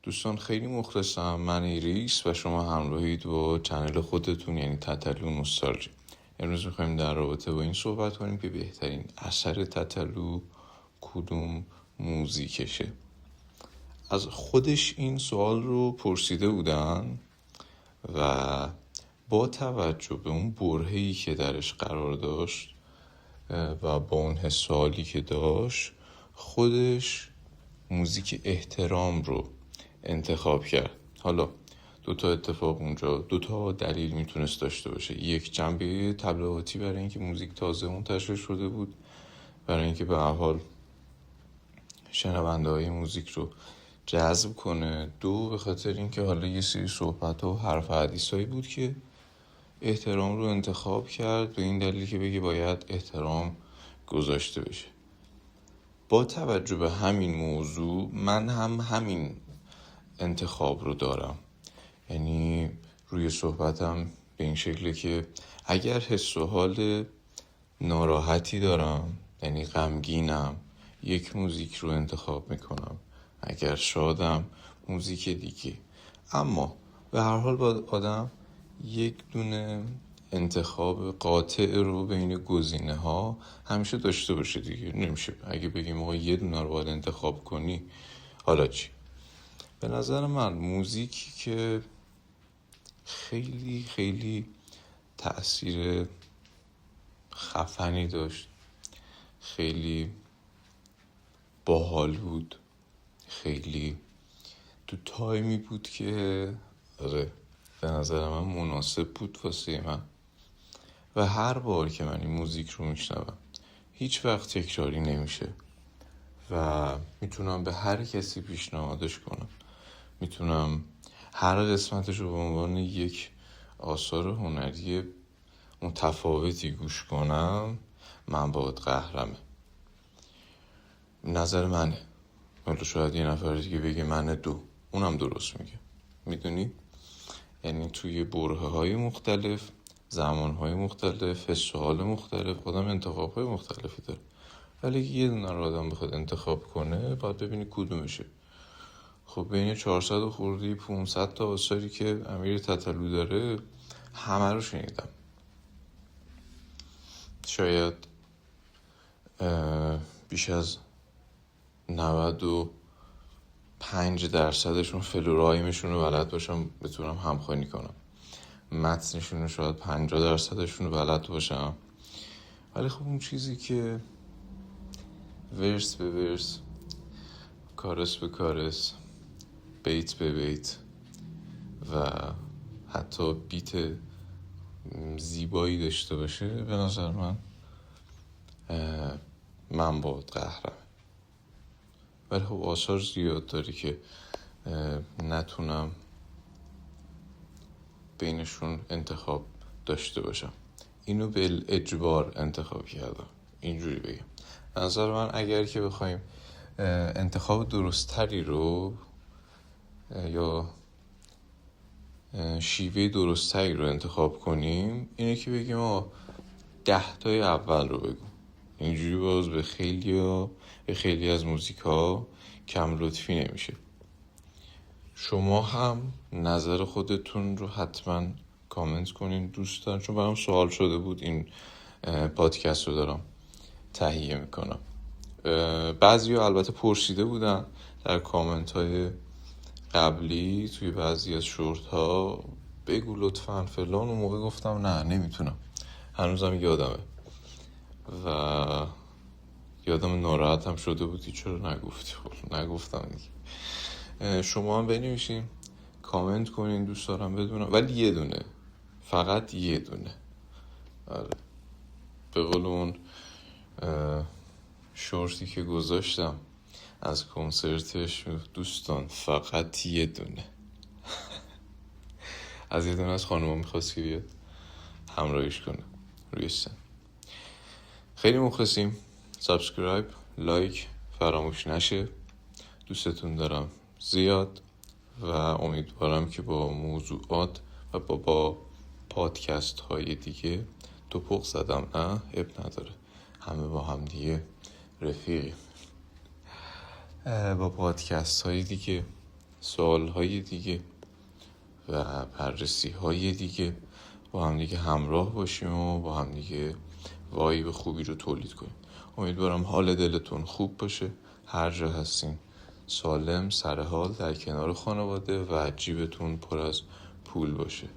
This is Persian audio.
دوستان خیلی مخلصم. من ایریس و شما همراهید با چنل خودتون، یعنی تتلو نوستالژی. امروز میخوایم در رابطه با این صحبت کنیم که بهترین اثر تتلو کدوم موزیکشه. از خودش این سوال رو پرسیده بودن و با توجه به اون برهه‌ای که درش قرار داشت و با اون حسالی که داشت، خودش موزیک احترام رو انتخاب کرد. حالا دوتا اتفاق اونجا، دوتا دلیل میتونست داشته باشه. یک، جنبه تبلیغاتی برای اینکه موزیک تازه منتشر شده بود، برای اینکه به هر حال شنونده های موزیک رو جذب کنه. دو، به خاطر اینکه حالا یه سری صحبت و حرف حدیثایی بود که احترام رو انتخاب کرد به این دلیل که بگه باید احترام گذاشته بشه. با توجه به همین موضوع من هم همین انتخاب رو دارم، یعنی روی صحبتم به این شکله که اگر حس و حال ناراحتی دارم، یعنی غمگینم، یک موزیک رو انتخاب میکنم. اگر شادم، موزیک دیگه. اما به هر حال باید آدم یک دونه انتخاب قاطع رو بین گزینه ها همیشه داشته باشه دیگه. نمیشه اگه بگیم آقا یه دونه رو باید انتخاب کنی، حالا چی؟ به نظر من موزیکی که خیلی خیلی تأثیر خفنی داشت، خیلی باحال بود، خیلی تو تایمی بود که به نظر من مناسب بود واسه من و هر بار که من این موزیک رو میشنوم هیچ وقت تکراری نمیشه و میتونم به هر کسی پیشنهادش کنم. میتونم هر قسمتش رو به عنوان یک آثار هنری متفاوتی گوش کنم. من باید قهرمه. نظر منه. حالا شاید یه نفر دیگه بگه من دو، اونم درست میگه. میدونی؟ یعنی توی برهه های مختلف، زمان های مختلف، حس و حال مختلف، خودم انتخاب های مختلفی داره. ولی یه دونه رو آدم بخواد انتخاب کنه باید ببینی کدومشه. خب بین 400 خوردی 500 تا آثاری که امیر تتلو داره همه رو شنیدم. شاید بیش از 95% فلورایمشون رو بلد باشم، بتونم همخوانی کنم. متنشون رو شاید 50% رو بلد باشم. ولی خب اون چیزی که ورس به ورس، کارس به کارس، بیت به بیت و حتی بیت زیبایی داشته باشه، به نظر من باید قهرم. ولی خب آثار زیاد داری که نتونم بینشون انتخاب داشته باشم. اینو به اجبار انتخاب کردم، اینجوری بگم. به نظر من اگر که بخوایم انتخاب درستری رو یا شیوه درستری رو انتخاب کنیم، اینه که بگیم 10 تای اول رو بگو. اینجوری باز به خیلی از موزیک ها کم لطفی نمیشه. شما هم نظر خودتون رو حتما کامنت کنین دوستان، چون برام سوال شده بود. این پادکست رو دارم تهیه میکنم. بعضی ها البته پرسیده بودن در کامنت های قبلی توی بعضی از شورت ها بگو لطفاً فلان. اون موقع گفتم نه نمیتونم، هنوزم یادمه و یادم ناراحتم شده بودی چرا نگفتی. خب نگفتم دیگه. شما هم بنویسین، کامنت کنین، دوست دارم بدونم. ولی یه دونه، فقط یه دونه. آره، به قول اون شورتی که گذاشتم از کنسرتش، دوستان فقط یه دونه. از یه دونه از خانوما میخواست که بیاد همراهیش کنه روی سن. خیلی مخلصیم. سابسکرایب، لایک فراموش نشه. دوستتون دارم زیاد و امیدوارم که با موضوعات و با پادکست های دیگه توپق زدم، نه اب نداره، همه با هم دیگه رفیقیم. با پادکست های دیگه سوالهای دیگه و بررسی‌های دیگه با هم دیگه همراه باشیم و با هم دیگه وایب خوبی رو تولید کنیم. امیدوارم حال دلتون خوب باشه، هر جا هستین سالم سر حال در کنار خانواده و جیبتون پر از پول باشه.